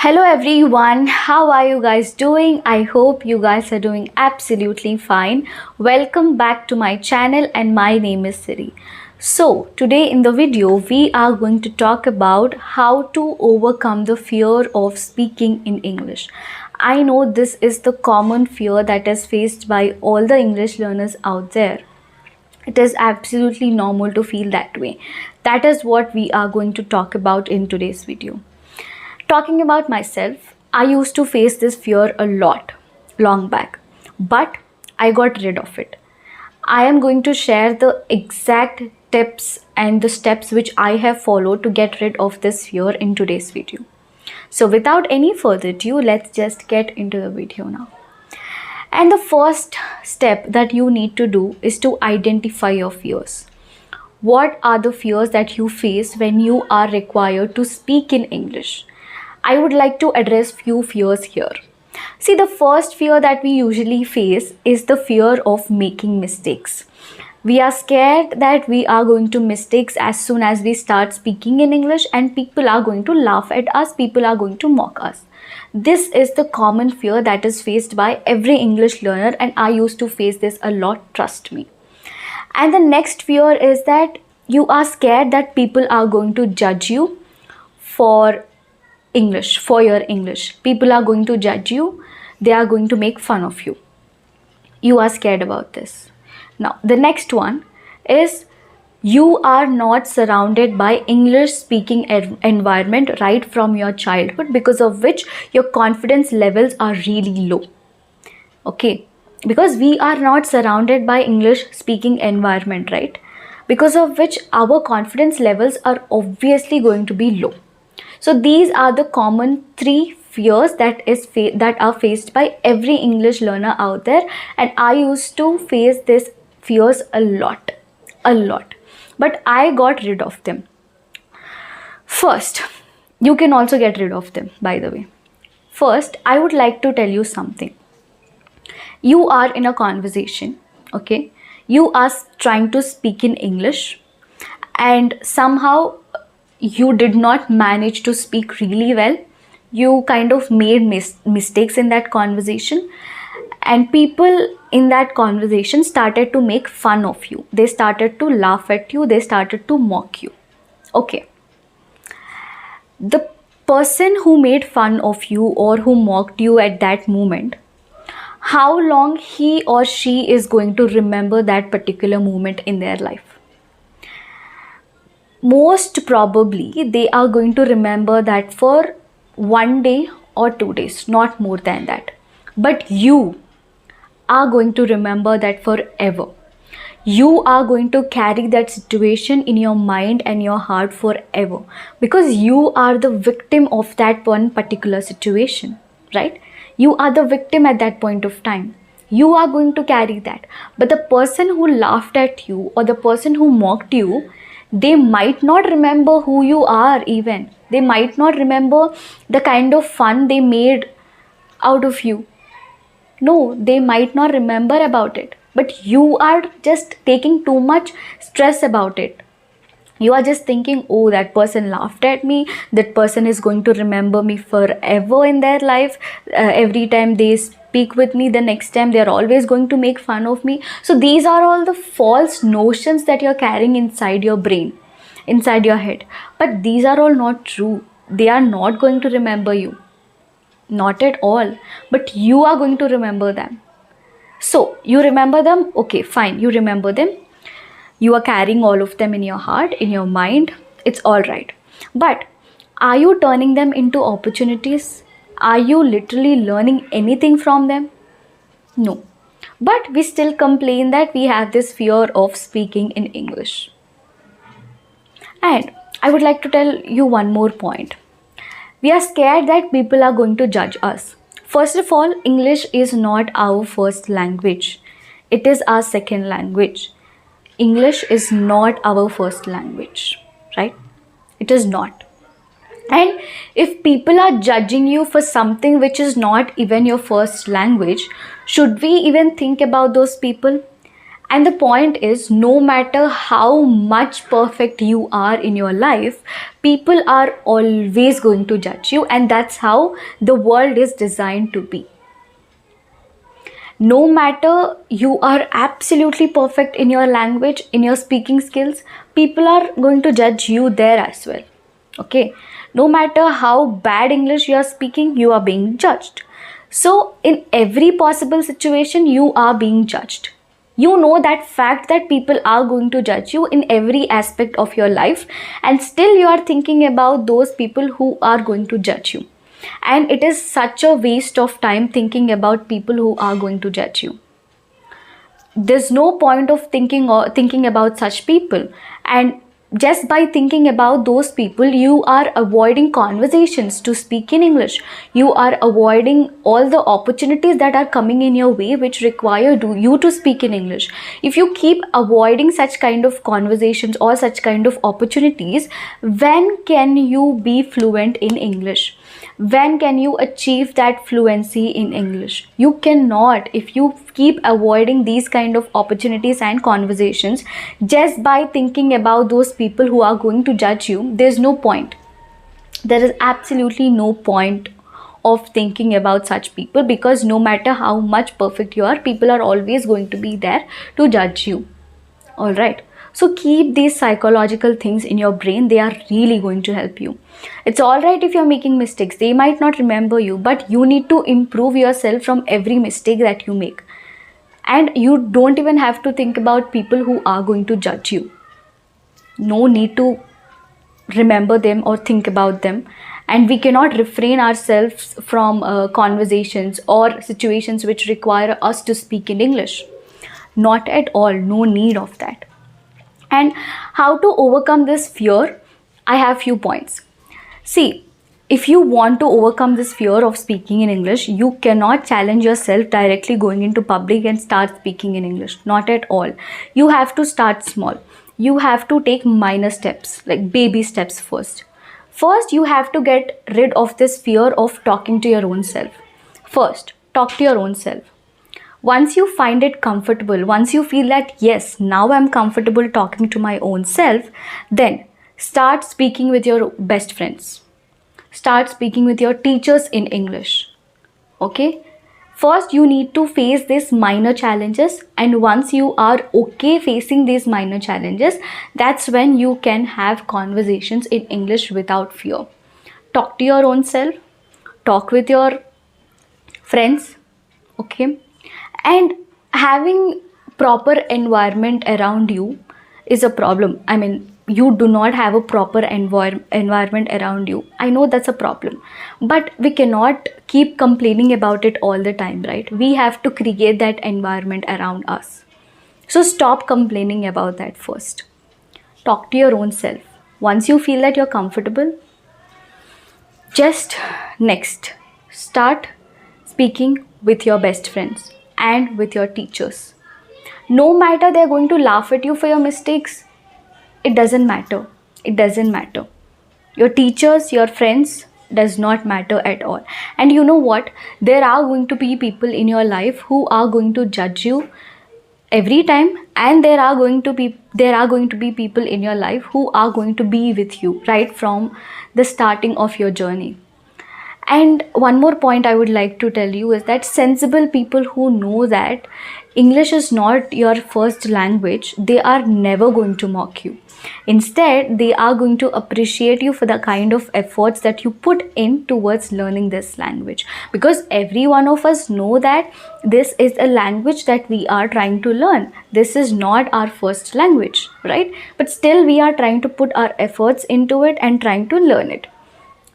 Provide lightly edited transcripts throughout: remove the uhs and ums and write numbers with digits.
Hello everyone, how are you guys doing? I hope you guys are doing absolutely fine. Welcome back to my channel and my name is Siri. So today in the video we are going to talk about how to overcome the fear of speaking in English. I know this is the common fear that is faced by all the English learners out there. It is absolutely normal to feel that way. That is what we are going to talk about in today's video. Talking about myself, I used to face this fear a lot long back, but I got rid of it. I am going to share the exact tips and the steps which I have followed to get rid of this fear in today's video. So without any further ado, let's just get into the video now. And the first step that you need to do is to identify your fears. What are the fears that you face when you are required to speak in English? I would like to address few fears here. See, the first fear that we usually face is the fear of making mistakes. We are scared that we are going to mistakes as soon as we start speaking in English, and people are going to laugh at us, people are going to mock us. This is the common fear that is faced by every English learner, and I used to face this a lot, trust me. And the next fear is that you are scared that people are going to judge you for your English. People are going to judge you. They are going to make fun of you. You are scared about this. Now, the next one is you are not surrounded by English speaking environment right from your childhood, because of which your confidence levels are really low. Okay, because we are not surrounded by English speaking environment, right? Because of which our confidence levels are obviously going to be low. So these are the common three fears that are faced by every English learner out there, and I used to face these fears a lot, but I got rid of them. First, you can also get rid of them, by the way. First, I would like to tell you something. You are in a conversation, okay? You are trying to speak in English, and somehow you did not manage to speak really well. You kind of made mistakes in that conversation, and people in that conversation started to make fun of you. They started to laugh at you. They started to mock you. Okay. The person who made fun of you or who mocked you at that moment, how long he or she is going to remember that particular moment in their life? Most probably they are going to remember that for 1 day or 2 days, not more than that. But you are going to remember that forever. You are going to carry that situation in your mind and your heart forever, because you are the victim of that one particular situation, right? You are the victim at that point of time. You are going to carry that. But the person who laughed at you or the person who mocked you, they might not remember who you are even. They might not remember the kind of fun they made out of you. No, they might not remember about it. But you are just taking too much stress about it. You are just thinking, oh, that person laughed at me. That person is going to remember me forever in their life. Every time they speak with me, the next time they are always going to make fun of me. So these are all the false notions that you're carrying inside your brain, inside your head. But these are all not true. They are not going to remember you. Not at all. But you are going to remember them. So you remember them? Okay, fine. You remember them. You are carrying all of them in your heart, in your mind. It's all right. But are you turning them into opportunities? Are you literally learning anything from them? No. But we still complain that we have this fear of speaking in English. And I would like to tell you one more point. We are scared that people are going to judge us. First of all, English is not our first language. It is our second language. English is not our first language, right? It is not. And if people are judging you for something which is not even your first language, should we even think about those people? And the point is, no matter how much perfect you are in your life, people are always going to judge you, and that's how the world is designed to be. No matter you are absolutely perfect in your language, in your speaking skills, people are going to judge you there as well. Okay, no matter how bad English you are speaking, you are being judged. So in every possible situation, you are being judged. You know that fact that people are going to judge you in every aspect of your life, and still you are thinking about those people who are going to judge you. And it is such a waste of time thinking about people who are going to judge you. There's no point of thinking about such people. And just by thinking about those people, you are avoiding conversations to speak in English. You are avoiding all the opportunities that are coming in your way which require you to speak in English. If you keep avoiding such kind of conversations or such kind of opportunities, when can you be fluent in English? When can you achieve that fluency in English? You cannot if you keep avoiding these kind of opportunities and conversations just by thinking about those people who are going to judge you. There's no point. There is absolutely no point of thinking about such people, because no matter how much perfect you are, people are always going to be there to judge you. All right. So keep these psychological things in your brain. They are really going to help you. It's all right if you're making mistakes. They might not remember you, but you need to improve yourself from every mistake that you make. And you don't even have to think about people who are going to judge you. No need to remember them or think about them. And we cannot refrain ourselves from conversations or situations which require us to speak in English. Not at all. No need of that. And how to overcome this fear? I have few points. See, if you want to overcome this fear of speaking in English, you cannot challenge yourself directly going into public and start speaking in English. Not at all. You have to start small. You have to take minor steps, like baby steps first. First, you have to get rid of this fear of talking to your own self. First, talk to your own self. Once you find it comfortable, once you feel that yes, now I'm comfortable talking to my own self, then start speaking with your best friends. Start speaking with your teachers in English. Okay? First, you need to face these minor challenges, and once you are okay facing these minor challenges, that's when you can have conversations in English without fear. Talk to your own self. Talk with your friends. Okay? And having proper environment around you is a problem. I mean, you do not have a proper environment around you. I know that's a problem, but we cannot keep complaining about it all the time, right? We have to create that environment around us. So stop complaining about that first. Talk to your own self. Once you feel that you're comfortable, just next, start speaking with your best friends and with your teachers. No matter they're going to laugh at you for your mistakes, it doesn't matter. It doesn't matter. Your teachers, your friends, does not matter at all. And you know what? There are going to be people in your life who are going to judge you every time, and there are going to be people in your life who are going to be with you right from the starting of your journey. And one more point I would like to tell you is that sensible people who know that English is not your first language, they are never going to mock you. Instead, they are going to appreciate you for the kind of efforts that you put in towards learning this language. Because every one of us know that this is a language that we are trying to learn. This is not our first language, right? But still we are trying to put our efforts into it and trying to learn it.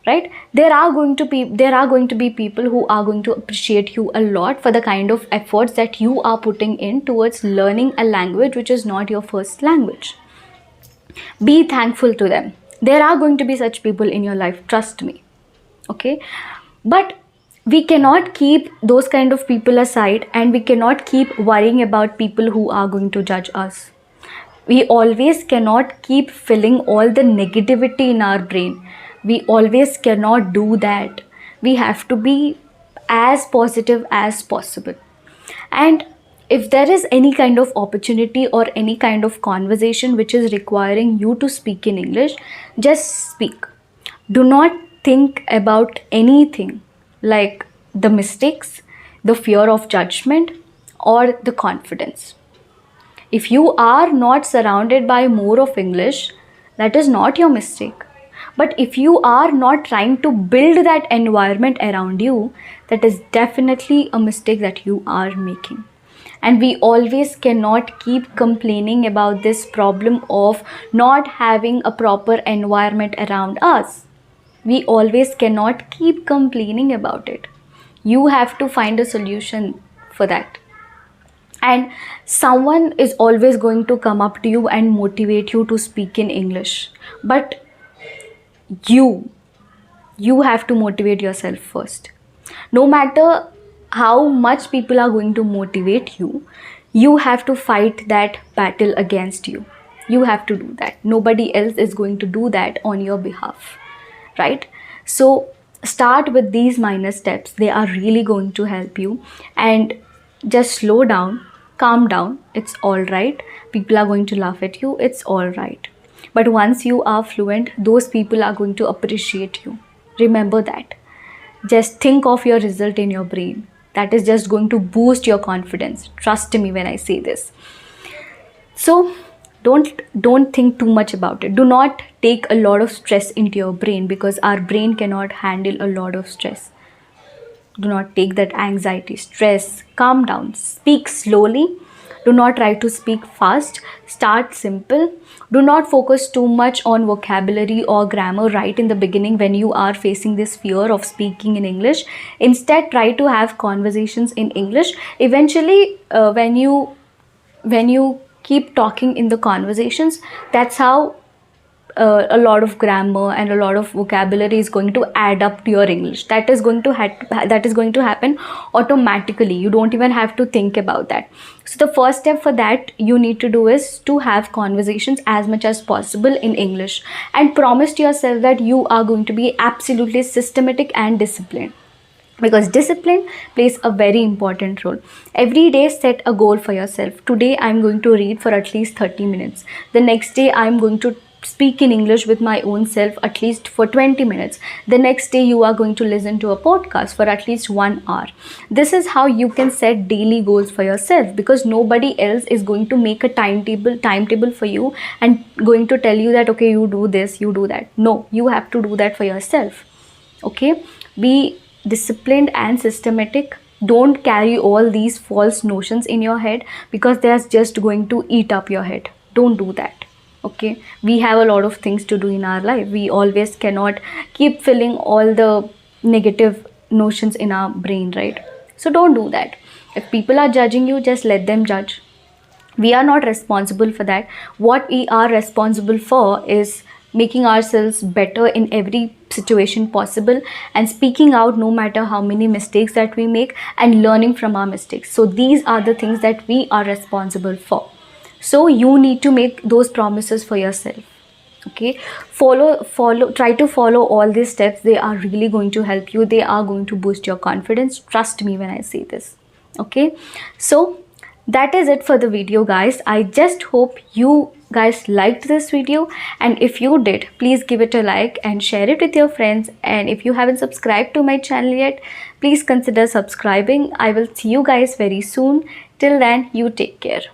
Right? There are going to be people who are going to appreciate you a lot for the kind of efforts that you are putting in towards learning a language which is not your first language. Be thankful to them. There are going to be such people in your life, trust me. Okay? But we cannot keep those kind of people aside, and we cannot keep worrying about people who are going to judge us. We always cannot keep filling all the negativity in our brain. We always cannot do that. We have to be as positive as possible. And if there is any kind of opportunity or any kind of conversation which is requiring you to speak in English, just speak. Do not think about anything like the mistakes, the fear of judgment, or the confidence. If you are not surrounded by more of English, that is not your mistake. But if you are not trying to build that environment around you, that is definitely a mistake that you are making. And we always cannot keep complaining about this problem of not having a proper environment around us. We always cannot keep complaining about it. You have to find a solution for that. And someone is always going to come up to you and motivate you to speak in English. But you have to motivate yourself first. No matter how much people are going to motivate you, you have to fight that battle against you. You have to do that. Nobody else is going to do that on your behalf, right? So start with these minor steps. They are really going to help you. And just slow down, calm down. It's all right. People are going to laugh at you. It's all right. But once you are fluent, those people are going to appreciate you. Remember that. Just think of your result in your brain. That is just going to boost your confidence. Trust me when I say this. So don't think too much about it. Do not take a lot of stress into your brain, because our brain cannot handle a lot of stress. Do not take that anxiety, stress. Calm down. Speak slowly. Do not try to speak fast. Start simple. Do not focus too much on vocabulary or grammar right in the beginning when you are facing this fear of speaking in English. Instead, try to have conversations in English. Eventually, when you keep talking in the conversations, that's how a lot of grammar and a lot of vocabulary is going to add up to your English. That is going to happen automatically. You don't even have to think about that. So the first step for that you need to do is to have conversations as much as possible in English, and promise to yourself that you are going to be absolutely systematic and disciplined, because discipline plays a very important role. Every day set a goal for yourself. Today I'm going to read for at least 30 minutes. The next day I'm going to speak in English with my own self at least for 20 minutes. The next day you are going to listen to a podcast for at least 1 hour. This is how you can set daily goals for yourself, because nobody else is going to make a timetable for you and going to tell you that okay, you do this, you do that. No, you have to do that for yourself. Okay, be disciplined and systematic. Don't carry all these false notions in your head, because they are just going to eat up your head. Don't do that. Okay, we have a lot of things to do in our life. We always cannot keep filling all the negative notions in our brain, right? So don't do that. If people are judging you, just let them judge. We are not responsible for that. What we are responsible for is making ourselves better in every situation possible, and speaking out no matter how many mistakes that we make, and learning from our mistakes. So these are the things that we are responsible for. So you need to make those promises for yourself. Okay, try to follow all these steps. They are really going to help you. They are going to boost your confidence. Trust me when I say this. Okay, so that is it for the video, guys. I just hope you guys liked this video, and if you did, please give it a like and share it with your friends. And if you haven't subscribed to my channel yet, please consider subscribing. I will see you guys very soon. Till then, you take care.